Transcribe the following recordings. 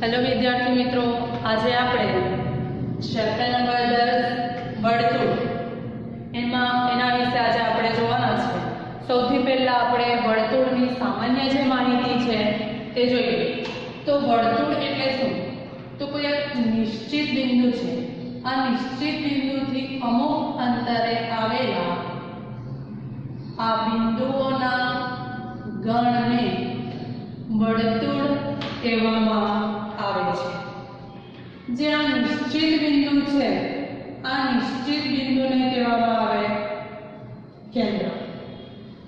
Hello विद्यार्थी मित्रों, आज આપણે ચેપ્ટર નંબર 10 વર્તુળ એના વિશે આજે આપણે જોવાના છે। સૌથી પહેલા આપણે વર્તુળની સામાન્ય જે માહિતી છે તે જોઈએ। તો વર્તુળ એટલે શું? તો કોઈ એક નિશ્ચિત બિંદુ છે, આ નિશ્ચિત બિંદુથી અમુક અંતરે આવેલા આ બિંદુઓના ગણને વર્તુળ કહેવામાં આવે છે। જે આ નિશ્ચિત બિંદુ છે, આ નિશ્ચિત બિંદુને કહેવામાં આવે કેન્દ્ર।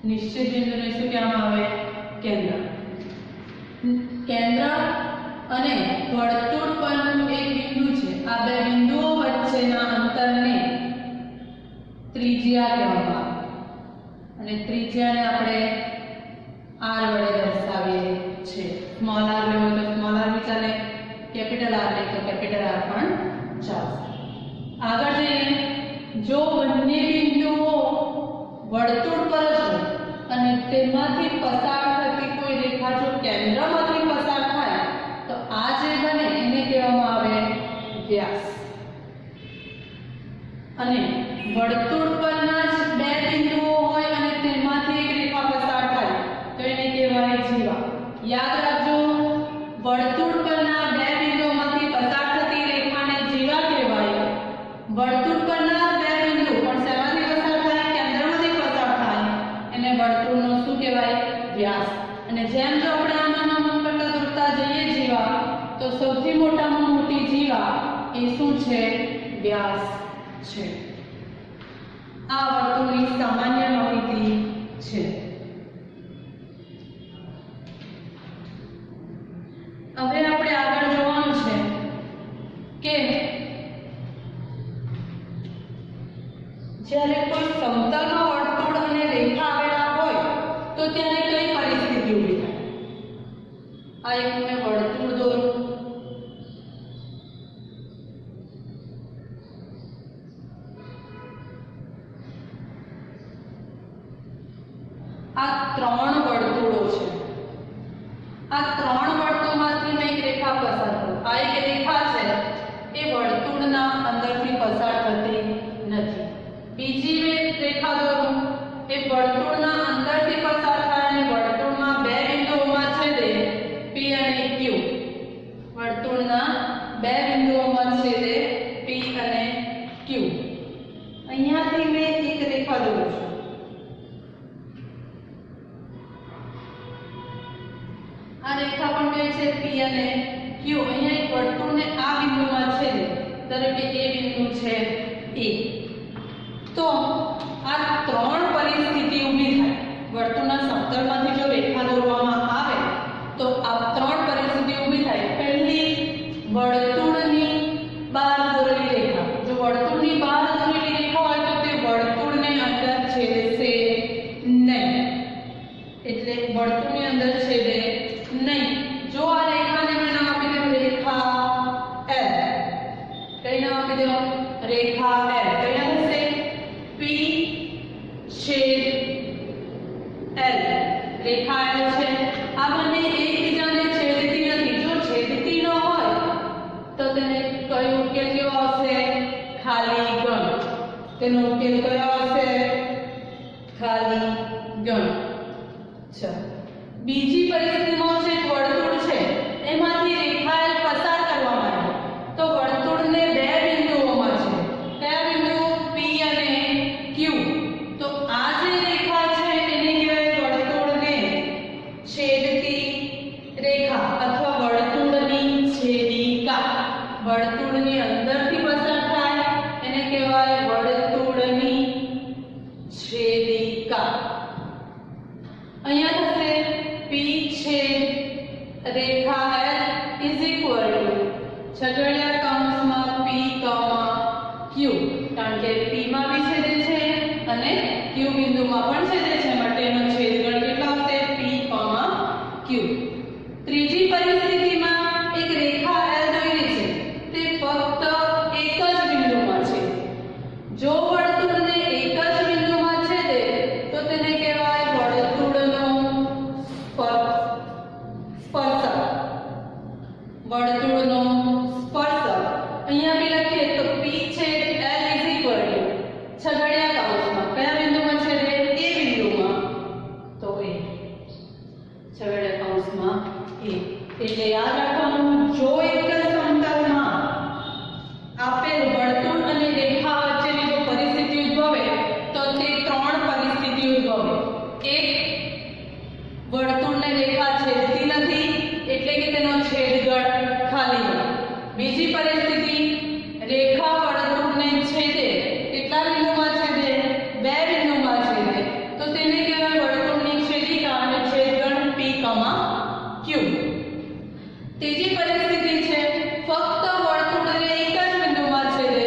નિશ્ચિત બિંદુને શું કહેવામાં આવે? કેન્દ્ર। કેન્દ્ર અને વર્તુળ પરનું એક બિંદુ છે, આ બે બિંદુઓ વચ્ચેના અંતરને ત્રિજ્યા કહેવામાં આવે અને ત્રિજ્યાને આપણે r વડે દર્શાવીએ છીએ। સ્મોલ r લેવો તો સ્મોલ r બી ચાલે, કેપિટલ R લે તો કેપિટલ R પણ ચાલશે। આગળ જઈએ, જો બંને બિંદુઓ વર્તુળ પર જ હોય અને તેમાંથી પસાર થતી કોઈ રેખા જો કેન્દ્રમાંથી પસાર થાય તો આ જે બને એને કહેવામાં આવે વ્યાસ। અને વર્તુળ પરના જ બે બિંદુઓ હોય અને તેમાંથી એક રેખા પસાર થાય તો એને કહેવાય જીવા। યાદ રાખજો, વર્તુળ પરના બે બિંદુઓમાંથી પસાર થતી રેખાને જીવા કહેવાય। વર્તુળ પરના બે બિંદુ પણ શેમાંથી પસાર થાય? કેન્દ્રમાંથી પસાર થાય, એને વર્તુળનો શું કહેવાય? વ્યાસ। અને જેમ જો આપણે આના નામ કરતા દૂરતા જઈએ જીવા, તો સૌથી મોટામાં મોટી જીવા એ શું છે? વ્યાસ છે। આ વર્તુળની સામાન્ય માહિતી છે। હવે આપણે આગળ જોવાનું છે કે જ્યારે કોઈ સમતલમાં વર્તુળ અને રેખા આવેલા હોય તો ત્યારે કઈ પરિસ્થિતિ ઊભી થાય? આ એક મેં વર્તુળ દોર્યું, આ ત્રણ વર્તુળો છે, આ ત્રણ વર્તુળમાંથી મેં એક રેખા પસાર કરું। આ એક રેખા છે એ વર્તુળના અંદરથી પસાર થતી નથી। બીજી મેં રેખા દોરું, એ વર્તુળના અંદરથી પસાર થાય અને વર્તુળમાં બે બિંદુઓમાં છેદે P અને Q। વર્તુળના બે બિંદુઓમાં છેદે P અને Q। અહીંયાથી મેં એક રેખા દોરું છું, આ રેખા પણ કઈ છે? P અને Q। અહીંયા એક વર્તુળને આ બિંદુમાં છેદે, ધારો કે એ બિંદુ છે A। તો આ ત્રણ પરિસ્થિતિ ઊભી થાય। વર્તુળના સમતલમાંથી જો રેખા દોરવામાં આવે તો આ ત્રણ પરિસ્થિતિ ઊભી થાય। પહેલી, વર્તુળની બહાર દોરેલી રેખા। જો વર્તુળની બહાર દોરેલી રેખા હોય તો તે વર્તુળને અંદર છેદશે નહીં, એટલે વર્તુળની અંદર છેદે નહીં। જો આ રેખાને મેં નામ આપી દઉં રેખા L, કઈ નામ આપી દઉં? રેખા L। કયા હશે? P છેદ L, રેખા L છે। આ બંને એકબીજાને છેદતી નથી। જો છેદતી ન હોય તો તેને કયો ઉકેલ કેવો આવશે? ખાલી ગણ। તેનો ઉકેલ કયો આવશે? ખાલી ગણ। ચાલો, બીજી પરિસ્થિતિમાં છે વર્તુળ છે એમાંથી રેખા L પસાર કરવામાં આવે તો વર્તુળને બે બિંદુઓમાં છે, કયા બિંદુ? P અને Q। તો આ જે રેખા છે એને કહેવાય વર્તુળને છેદતી રેખા અથવા વર્તુળની છેદિકા। વર્તુળની અંદરથી પસાર થાય એને કહેવાય વર્તુળની છેદિકા। અહીંયા થશે P છેદ રેખા L ઇઝ ઇક્વલ ટુ છગડીયા કૌંસમાં P, Q, કારણ કે P માં બી છેદે છે અને Q બિંદુમાં પણ છેદે છે, માટે એનો છેદગણ કેટલો આવશે? P, Q। ત્રીજી પરિસ્થિતિમાં એક રેખા L દોરી છે, તે ફક્ત એક જ બિંદુમાં છે। જો વર્તુળને એક જ બિંદુમાં છેદે તો તેને કહેવાય વર્તુળનો સ્પર્શક। વર્તુળ કૌંસમાં એ. એટલે યાદ રાખવાનું, જો એક જ સમતલમાં આપેલ વર્તુળ અને રેખા વચ્ચેની જો પરિસ્થિતિ ઉદ્ભવે તો તે ત્રણ પરિસ્થિતિ ઉદ્ભવે. એક, વર્તુળને રેખા છેદતી નથી એટલે કે તેનો છેદગળ ખાલી હોય. બીજી પરિસ્થિતિ, રેખા વર્તુળને છેદે, કેટલા બિંદુમાં છેદે? બે બિંદુમાં છેદે, તો તેને કહેવાય વર્તુળની છેદિકા અને છેદગણ P, Q. ત્રીજી પરિસ્થિતિ છે ફક્ત વર્તુળને એક જ બિંદુમાં છેદે,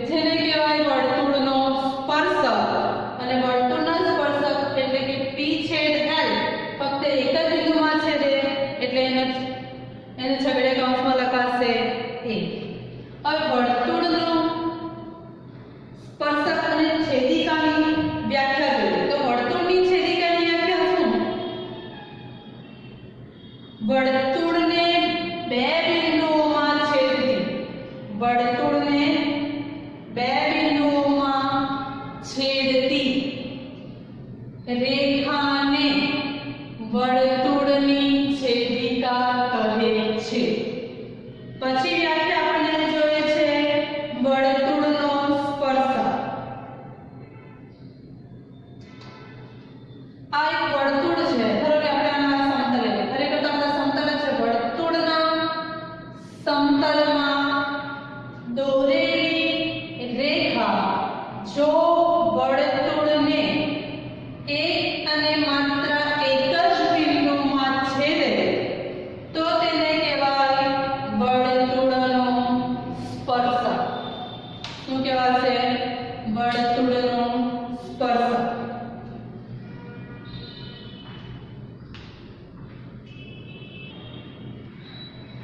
જેને કહેવાય વર્તુળનો સ્પર્શક. અને વર્તુળના સ્પર્શક એટલે કે P છેદ L ફક્ત એક જ બિંદુમાં છેદે એટલે એને છગડીયા કૌંસમાં લખાશે A. હવે વર્તુળનો સ્પર્શક અને છેદિકાની વ્યાખ્યા જોઈએ તો વર્તુળની છેદિકાની વ્યાખ્યા શું? વર્તુળને બે બિંદુઓમાં છેદતી, વર્તુળને બે બિંદુઓમાં છેદતી રેખાને વર્તુળની છેદિકા કહે છે. પછી વ્યાખ્યા આપણને જોઈએ છે વર્તુળનો સ્પર્શક. આ એક વર્તુળ છે, ધારો કે આપણે આના સમતલ લઈએ, ખરેખર તો આપણા સમતલ છે. વર્તુળના સમતલમાં દોરેલી રેખા જો વર્તુળને એક અને માત્ર એક જ બિંદુમાં છેદે તો તેને કહેવાય વર્તુળનો સ્પર્શક. શું કહેવાશે? વર્તુળનો સ્પર્શક.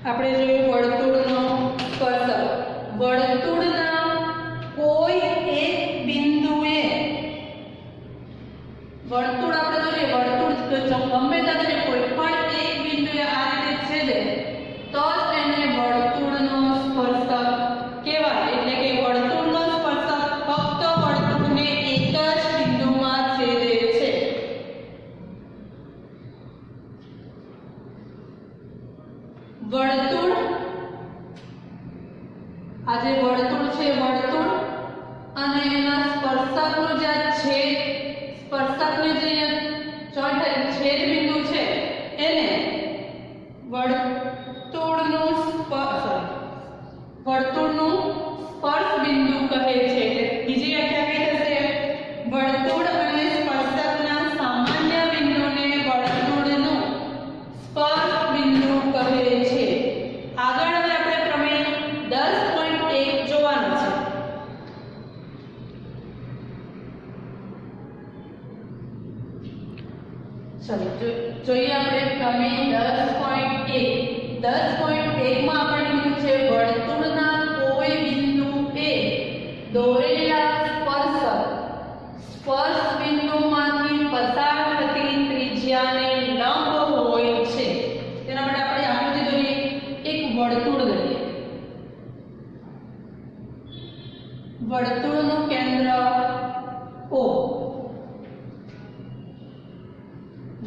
આપણે જોયું વર્તુળનો સ્પર્શક. વર્તુળના કોઈ એક બિંદુએ, વર્તુળ આપણે જોઈએ, વર્તુળ ગમે ત્યારે કોઈ પણ એક બિંદુએ આ રીતે છેદે તો જ તેને વર્તુળનો સ્પર્શક કહેવાય. એટલે કે વર્તુળનો સ્પર્શક ફક્ત વર્તુળને એક જ બિંદુમાં છેદે છે. વર્તુળ, આ જે વર્તુળ છે, વર્તુળ અને એના સ્પર્શકનો જે છેદ, સ્પર્શકને જે ચોંટાડે છેદ બિંદુ છે એને વર્તુળનું સ્પર્શ બિંદુ કહે છે. એટલે બીજી વ્યાખ્યા કઈ થશે? વર્તુળ અને સ્પર્શકના સામાન્ય બિંદુને વર્તુળનું સ્પર્શ બિંદુ કહે છે. આગળ હવે આપણે પ્રમેય 10.1 જોવાનું છે. ચલો જોઈએ આપણે પ્રમેય 10.1. 10.1 માં આપણે કીધું છે વર્તુળના કોઈ બિંદુ એ દોરેલા સ્પર્શ બિંદુમાંથી પસાર થતી ત્રિજ્યાને લંબ હોય છે. તેના માટે આપણે આકૃતિ દોરીએ. એક વર્તુળ લઈએ, વર્તુળનું કેન્દ્ર O,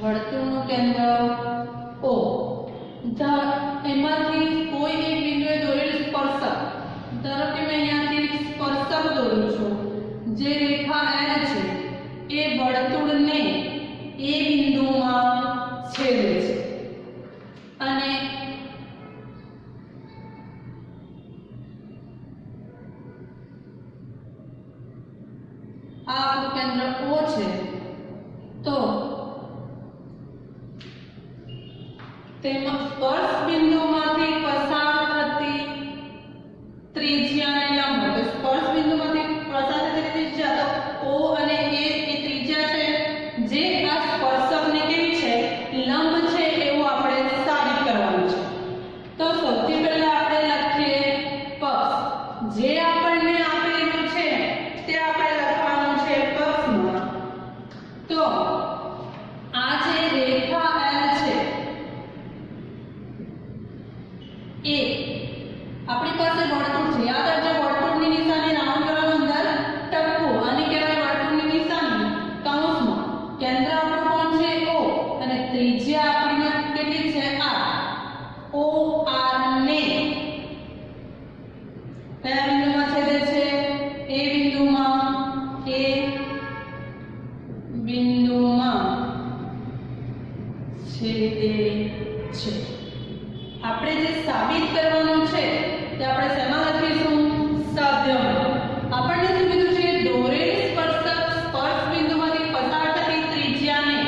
વર્તુળનું કેન્દ્ર O, એમાંથી કોઈ એક બિંદુએ દોરેલું સ્પર્શક, ધારો કે મેં અહીંયાથી સ્પર્શક દોરું છું, જે રેખા L છે એ વર્તુળને એ બિંદુમાં છેદે છે અને આ આપણું કેન્દ્ર O છે. તો તેમાં સ્પર્શ બિંદુમાંથી પસાર થતી ત્રિજ્યાને લંબ, તો સ્પર્શ બિંદુમાંથી પસાર થતી ત્રિજ્યા તો O અને A એ ત્રિજ્યા છે જે આ સ્પર્શકને કેવી છે? લંબ છે એવું આપણે સાબિત કરવાનું છે. તો સૌથી પહેલા આપણે લખીએ પક્ષ. જે આપણને આપેલું છે તે આપણે લખવાનું છે પક્ષમાં. તો આ જે રેખા L છે એ છેદે છે. આપણે જે સાબિત કરવાનું છે તે આપણે શેમાં લખીશું? સાધ્યમાં. આપણને શું કીધું છે? દોરેલી સ્પર્શક સ્પર્શ બિંદુમાંથી પસાર થતી ત્રિજ્યાને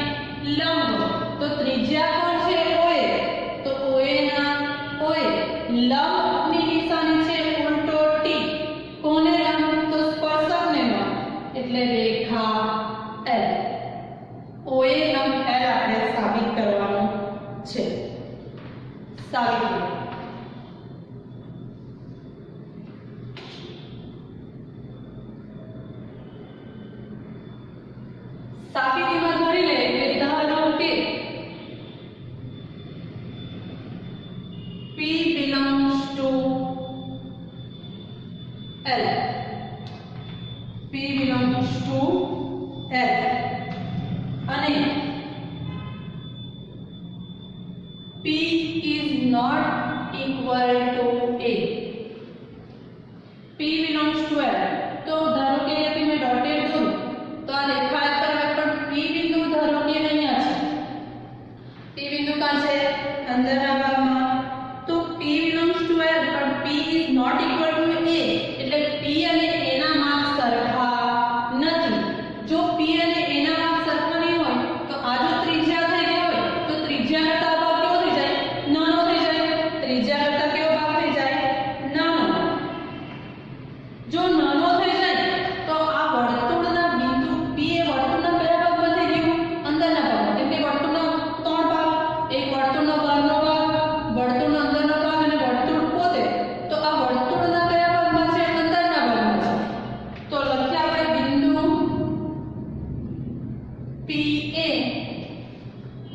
લંબ. તો ત્રિજ્યા કોણ છે? OA. તો OA ના OA લંબની નિશાની છે ઉલટો T. કોને લંબ? તો સ્પર્શકને લંબ. એટલે રેખા L. OA લંબ L આપણે સાબિત કરવાનું છે. સાબિત સાબિતીમાં ધરી લે કે ધારો કે P belongs to L. P belongs to L અને P is not equal to A. P belongs to L. તો ધારો કે અહીંયાથી મેં ડોટેડ દોરું તો આ રેખા પર આવે પણ P બિંદુ ધારો કે અહીંયા છે. P બિંદુ કાં છે? અંદરના ભાગમાં. તો P belongs to L પણ P is not equal to A એટલે P અને A ના માપ સરખા નથી. જો P અને A ના માપ સરખા નહીં હોય તો આ જો ત્રિજ્યા થઈ ગઈ હોય તો ત્રિજ્યા કરતા આ ભાગ કેવો થઈ જાય? નાનો થઈ જાય. ત્રિજ્યા કરતા કેવો ભાગ થઈ જાય? નાનો. જો નાનો થઈ જાય તો આ વર્તુળના બિંદુ P એ વર્તુળના કયા ભાગમાં થઈ ગયું? અંદરના ભાગમાં. કેમ કે વર્તુળના 3 ભાગ, એક વર્તુળનો બહારનો ભાગ, વર્તુળનો અંદરનો ભાગ અને વર્તુળ પોતે. તો આ વર્તુળના કયા ભાગમાં છે? અંદરના ભાગમાં છે. તો લખીએ આપણે બિંદુ P એ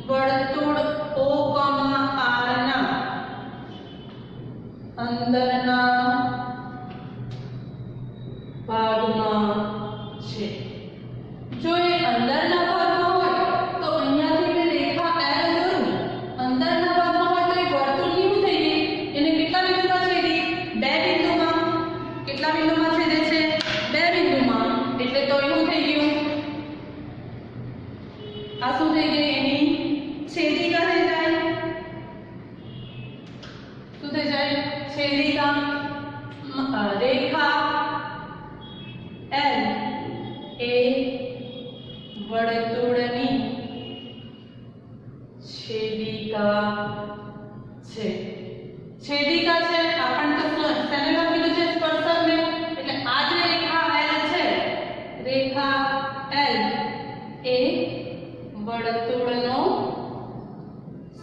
વર્તુળ O, R ના અંદરના ભાગમાં છે. જો એ અંદરના ભાગમાં હોય તો અહીંયાથી મેં રેખા L દોરું. અંદરના ભાગમાં હોય તો એ વર્તુળની શું થઈ ગઈ? એને કેટલા બિંદુમાં છેદી? 2 બિંદુમાં. કેટલા બિંદુમાં છેદે છે? 2 બિંદુમાં. એટલે તો એવું થઈ ગયું. આ શું થઈ ગઈ? એની છેદિકા થઈ જાય. શું થઈ જાય? છેદિકા. રેખા L એ વર્તુળની છેદિકા છે. છેદિકા છે. આપણને તો શેને લખેલું છે? સ્પર્શકને. એટલે આ જે રેખા L છે, રેખા L એ વર્તુળનો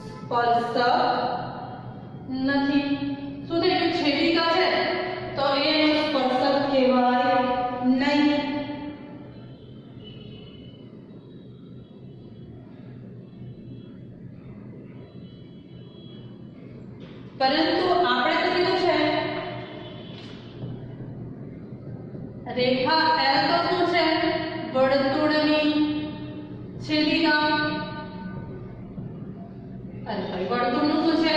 સ્પર્શક નથી. શું થઈ ગયું? છેદિકા છે તો એ એનો સ્પર્શક કહેવાય નહીં. પરંતુ આપણે તો કીધું છે રેખા L તો શું છે? વર્તુળની છેદિકા. વર્તુળનું શું છે?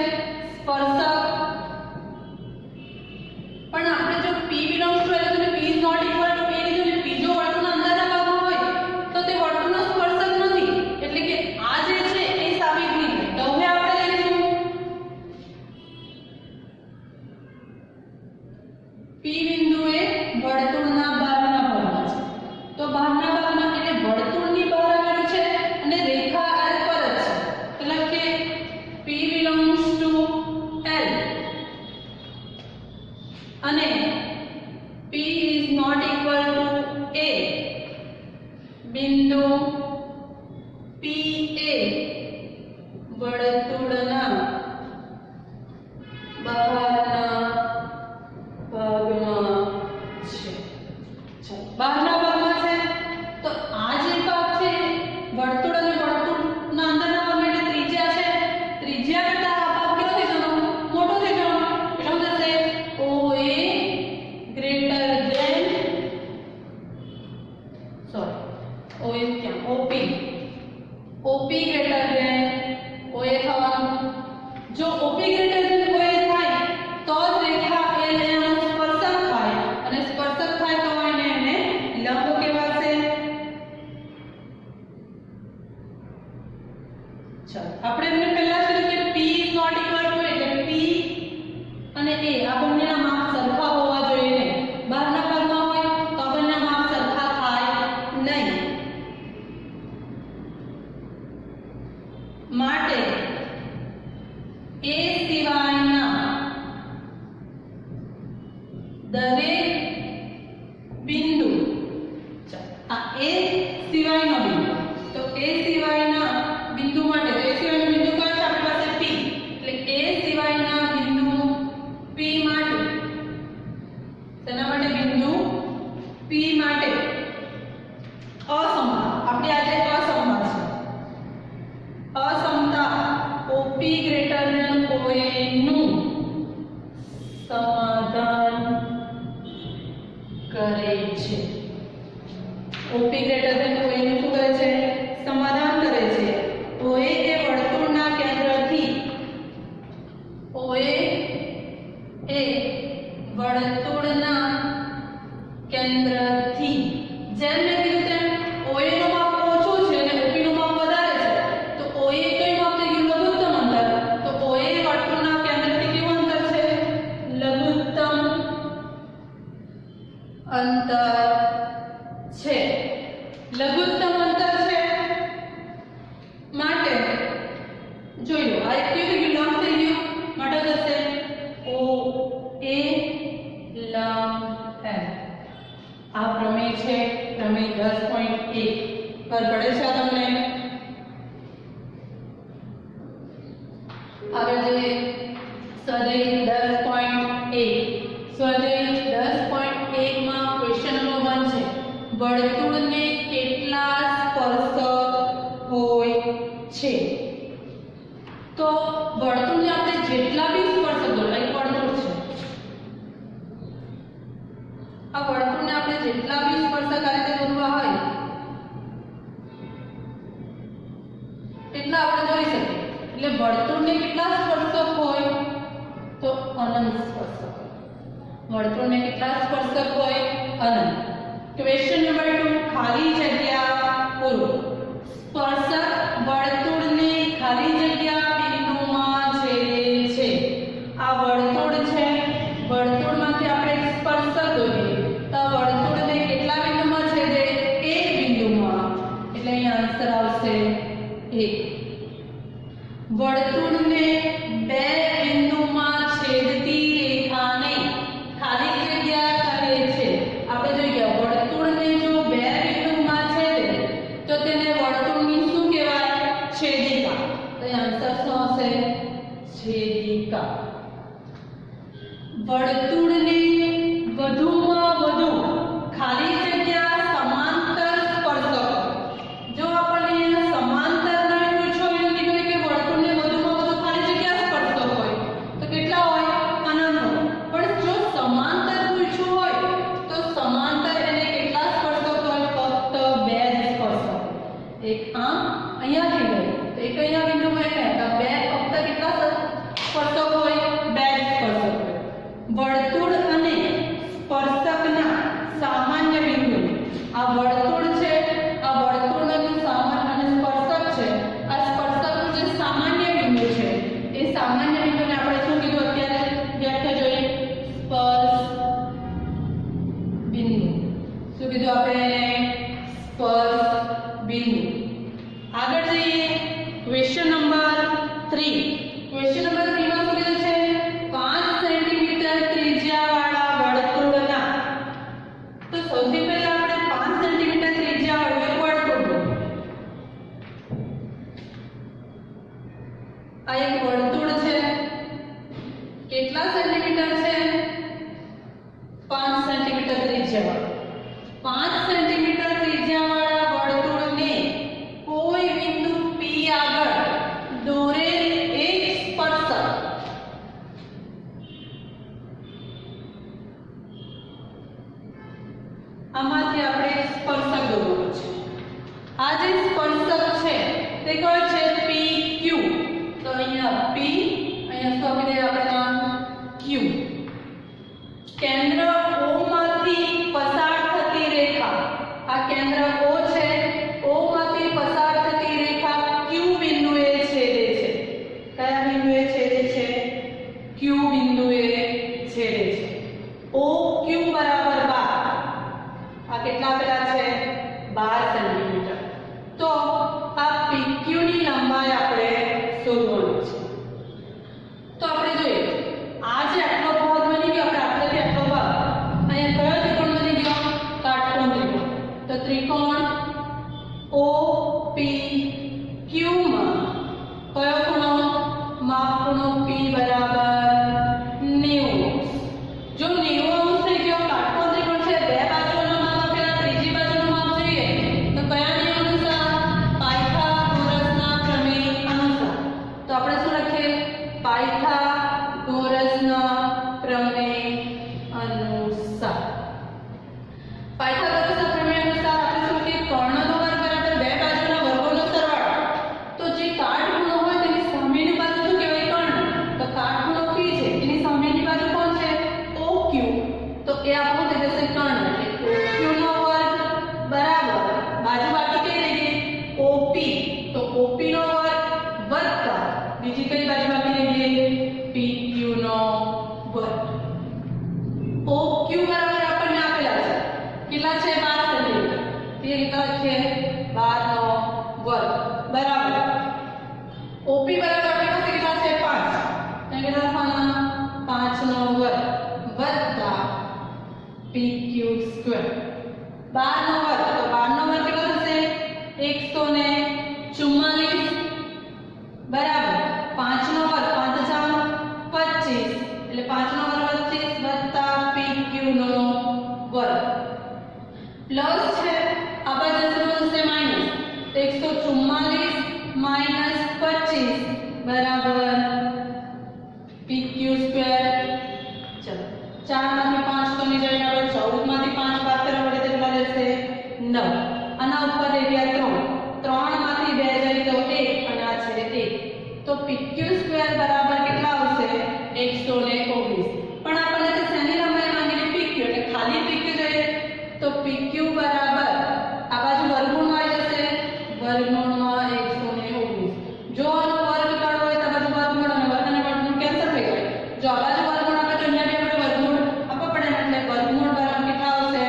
સ્પર્શક. પણ આપણે જો P belongs to L તો P is not equal to A લીધું ને P જો વર્તુળના અંદરના ભાગમાં હોય તો તે વર્તુળનો સ્પર્શક નથી. એટલે કે આ જે છે એ સાબિત નહીં થાય. તો હવે આપણે લઈશું P બિંદુ એ વર્તુળના બહારના ભાગમાં છે. તો બહારના ભાગમાં એટલે વર્તુળની બહાર આવેલું છે અને રેખા L પર જ છે. તો લખીએ P belongs આપણે એમને પહેલા જ કીધું કે p is not equal to એટલે p અને a આ બંનેના માપ સરખા હોવા જોઈએ નહીં. બહારના ભાગમાં હોય તો આ બંનેના માપ સરખા થાય નહીં. માટે a સિવાયના દરેક બિંદુ આ a સિવાયનો બિંદુ તો a સિવાયના બિંદુ માટે તો a સિવાયનો બિંદુ કયો છે આપણી પાસે p એટલે a સિવાયના બિંદુ p માટે તેના માટે બિંદુ p માટે અસમતા આપણી આજે અસમતા છે. અસમતા OP ગ્રેટર ધેન OA નું સમાધાન કરે છે. OP ગ્રેટર ધેન OA નું શું કરે છે? સમાધાન કરે છે. OA એ વર્તુળના કેન્દ્રથી OA એ વર્તુળના કેન્દ્રથી જેમ મેં કીધું તેમ OA નું માપ ઓછું છે અને OP નું માપ વધારે છે તો OA કઈ માપ થઈ ગયું? લઘુત્તમ અંતર. તો OA વર્તુળના કેન્દ્રથી કેવું અંતર છે? લઘુત્તમ અંતર છે. લઘુત્તમ અંતર છે માટે જોઈ લો આ કેવું થઈ ગયું? લંબ થઈ ગયું. માટે થશે OA લંબ M. આ પ્રમેય છે પ્રમેય 10.1 પર પડે છે તમને. આગળ જઈએ સ્વાધ્યાય 10.1. સ્વાધ્યાય 10.1 માં ક્વેશ્ચન નંબર 1 છે વર્તુળને કેટલા સ્પર્શક હોય છે? તો વર્તુળને આપણે જેટલા બી સ્પર્શક દોરીએ એક વર્તુળ છે આ વર્તુળને આપણે જેટલા બી સ્પર્શક આ રીતે દોરવા હોય એટલા આપણે દોરી શકીએ. એટલે વર્તુળને કેટલા સ્પર્શક હોય? તો અનંત સ્પર્શક. વર્તુળને કેટલા સ્પર્શક હોય? અનંત. ક્વેશ્ચન નંબર 2 ખાલી જગ્યા પૂરો. સ્પર્શક વર્તુળને ખાલી જગ્યા બિંદુમાં છેદે છે. આ વર્તુળ છે વર્તુળમાંથી આપણે સ્પર્શક દોરીએ તો આ વર્તુળને કેટલા બિંદુમાં છેદે? એક બિંદુમાં. એટલે અહીં આન્સર આવશે 1. વર્તુળને બે બિંદુમાં છેદતી રેખાને ખાલી જગ્યા કહે છે. આપણે જોઈએ વર્તુળને જો બે બિંદુમાં છેદે તો તેને વર્તુળની શું કહેવાય? છેદિકા. તો આન્સર શું આવશે? છેદિકા. વર્તુળને વધુમાં વધુ ખાલી જગ્યા સમાંતર સ્પર્શકો. જો આપણને સમાંતર ના પૂછો એટલે કીધું કે વર્તુળને વધુમાં વધુ ખાલી જગ્યા સ્પર્શક હોય તો કેટલા હોય? અનંત હોય. પણ જો સમાંતર પૂછ્યું હોય તો સમાંતર એને કેટલા સ્પર્શક હોય? ફક્ત બે જ સ્પર્શક. એક આમ અહીંયા થઈ ગયું તો એક અહીંયા બિંદુમાં એટલે તો બે ફક્ત કેટલા સ્પર્શક હોય? બે જ સ્પર્શક હોય. વર્તુળ અને સ્પર્શકના સામાન્ય બિંદુ. આ વર્તુળ છે આ વર્તુળનું સામાન્ય અને સ્પર્શક છે આ સ્પર્શકનું જે સામાન્ય બિંદુ છે એ સામાન્ય બિંદુને આપણે શું કીધું? અત્યારે વ્યાખ્યા જોઈએ સ્પર્શ બિંદુ. શું કીધું આપણે? સ્પર્શ બિંદુ. આગળ જઈએ ક્વેશ્ચન નંબર 3. ક્વેશ્ચન નંબર 3 માં શું કીધું છે? 5 સેન્ટીમીટર ત્રિજ્યાવાળા વર્તુળના. તો સૌથી પહેલા આપણે 5 સેન્ટીમીટર ત્રિજ્યાવાળું એક વર્તુળ દોરીએ. આ એક વર્તુળ છે. કેટલા સેન્ટીમીટર છે? 5 સેન્ટીમીટર ત્રિજ્યાવાળું. 5 સેન્ટીમીટર ત્રિજ્યાવાળા વર્તુળને કોઈ બિંદુ P આગળ દોરેલ એક સ્પર્શક આમાંથી આપણે સ્પર્શક દોરવાનું છે. આ જે સ્પર્શક છે તે કયો છે? PQ. તો અહીંયા P અહીંયા શું આપી દે આપણે નામ? Q. કેન્દ્ર O માંથી પસાર થતી રેખા પી બરાબર 90 જો 90 અંશ થઈ ગયો કાટકોણ ત્રિકોણ છે બે બાજુઓનો માપ આપેલા ત્રીજી બાજુનું માપ જોઈએ તો કયા નિયમ અનુસાર પાયથાગોરસના પ્રમેય અનુસાર તો આપણે શું લખીએ પાયથાગોરસના પ્રમેય અનુસાર પાયથાગોરસના પ્રમેય અનુસાર આપણે શું લખીએ કર્ણનો વર્ગ બરાબર બે બાજુના વર્ગોનો સરવાળો તો જે કાટખૂણો હોય તેની સામેની બાજુ શું કહેવાય કર્ણ તો કાટખૂણો P છે એની સામેની બાજુ કોણ છે OQ તો એ આપણો થઈ જશે કર્ણ એટલે OQ નો વર્ગ બરાબર બાજુ બાકી કઈ રહી ગઈ OP તો OP નો વર્ગ વત્તા બીજી કઈ બાજુ બાકી રહી ગઈ PQ નો વર્ગ OQ બરાબર આપણને આપેલા છે કેટલા છે 12 સેન્ટીમીટર તે કેટલા છે 12 નો વર્ગ બરાબર OP બરાબર આપણી પાસે કેટલા છે 5 તો કેટલા લખવાના 5 નો વર્ગ વત્તા PQ સ્ક્વેર 12 નો વર્ગ તો 12 નો વર્ગ કેટલો થશે 144 બરાબર 5 નો વર્ગ 5 એટલે 5 નો વર્ગ 25 વત્તા PQ નો વર્ગ પ્લસ છે આ બાજુ શું થશે માઈનસ તો 144 માઈનસ 25 બરાબર PQ સ્ક્વેર ચલો 4 માંથી 5 તો નીચે આપણે 14 માંથી 5 બાદ કરવા પડે કેટલા રહેશે 9 આના ઉપર રહી ગયા 3 માંથી 2 જાય તો 1 અને આ છે 1 તો PQ સ્ક્વેર બરાબર કેટલા આવશે 119 પણ આપણને તો શેની લંબાઈ માંગીને PQ એટલે ખાલી PQ જોઈએ તો PQ બરાબર આ બાજુ વર્ગમૂળમાં આવી જશે વર્ગમૂળમાં 119 જો આનો વર્ગ કાઢવો હોય તો આ બાજુ વર્ગમૂળ અને વર્ગ અને વર્ગમૂળ કેન્સલ થઈ જાય જો આ બાજુ વર્ગમૂળ આપે તો અહીંયા બી આપણે વર્ગમૂળ આપવા પડે ને એટલે વર્ગમૂળ બરાબર કેટલા આવશે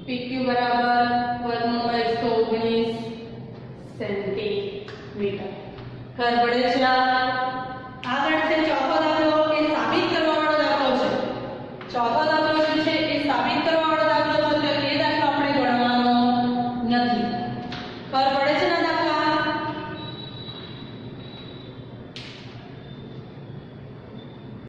PQ બરાબર વર્ગમૂળમાં 119 સેન્ટીમીટર ખબર પડે છે